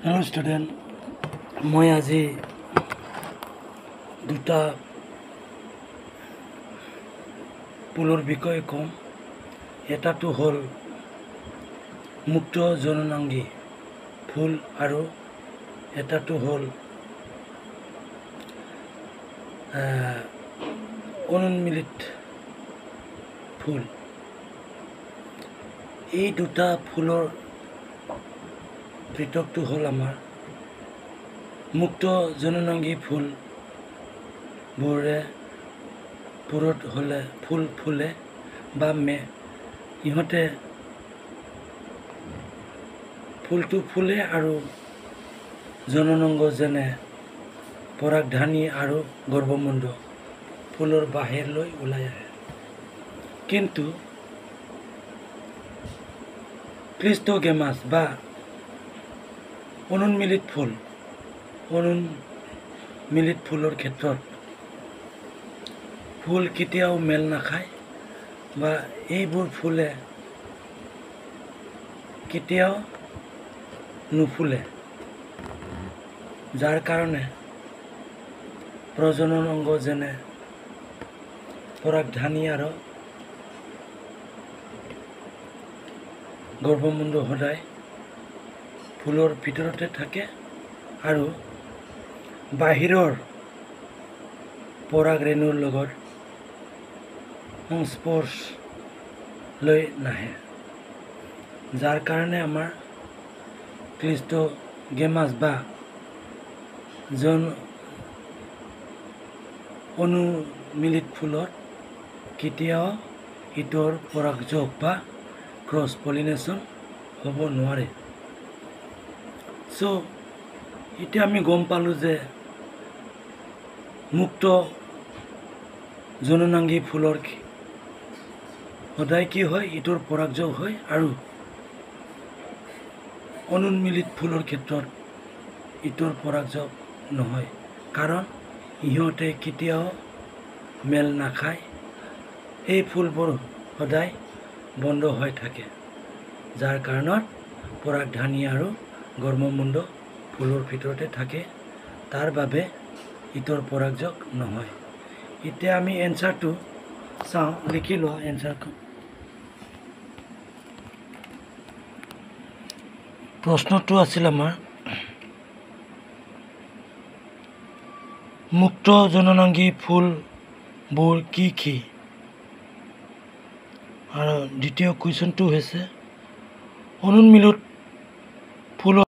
Hello student, মই আজি দুটা ফুলৰ বিষয়ে কম। এটাটো হ'ল মুক্ত জননাংগী ফুল আৰু এটাটো হ'ল অনুন্মিলিত ফুল। এই দুটা ফুলৰ পৃথকটো হ'ল আমাৰ মুক্ত জননাংগী ফুলবোৰে পুৰঠ হ'লে ফুল ফুলে বা ইহঁতে ফুলটো ফুলে আৰু জননাংগ যেনে পৰাগধানী আৰু গৰ্ভমুণ্ড ফুলৰ বাহিৰলৈ ওলাই আহে। কিন্তু ক্লিষ্ট'গেমাছ বা অনুন্মিলিত ফুলৰ ক্ষেত্ৰত ফুল কেতিয়াও মেল নাখায় বা এইবোৰ ফুলে কেতিয়াও নুফুলে, যাৰ কাৰণে প্ৰজনন অংগ যেনে পৰাগধানী আৰু গৰ্ভমুণ্ড সদায় ফুলৰ ভিতৰতে থাকে আৰু বাহিৰৰ পৰাগ ৰেণুৰ লগত সংস্পৰ্শলৈ নাহে, যাৰ কাৰণে আমাৰ ক্লিষ্ট'গেমাছ বা অনুমিলিত ফুলত কেতিয়াও ইটোৰ পৰাগযোগ বা ক্ৰছ পলিনেশ্যন হ'ব নোৱাৰে। এতিয়া আমি গম পালোঁ যে মুক্ত জননাংগী ফুলৰ সদায় কি হয়, ইটোৰ পৰাগযোগ হয় আৰু অনুন্মিলিত ফুলৰ ক্ষেত্ৰত ইটোৰ পৰাগযোগ নহয়, কাৰণ ইহঁতে কেতিয়াও মেল নাখায়। এই ফুলবোৰ সদায় বন্ধ হৈ থাকে, যাৰ কাৰণত পৰাগধানী আৰু গৰ্ভমুণ্ড ফুলৰ ভিতৰতে থাকে, তাৰ বাবে ইটোৰ পৰাগযোগ নহয়। এতিয়া আমি এনচাৰটো চাওঁ, লিখি লোৱা এনচাৰখন। প্ৰশ্নটো আছিল আমাৰ মুক্ত জননাংগী ফুলবোৰ কি কি? আৰু দ্বিতীয় কুৱেশ্যনটো হৈছে অনুন্মিলিত ফুলৰ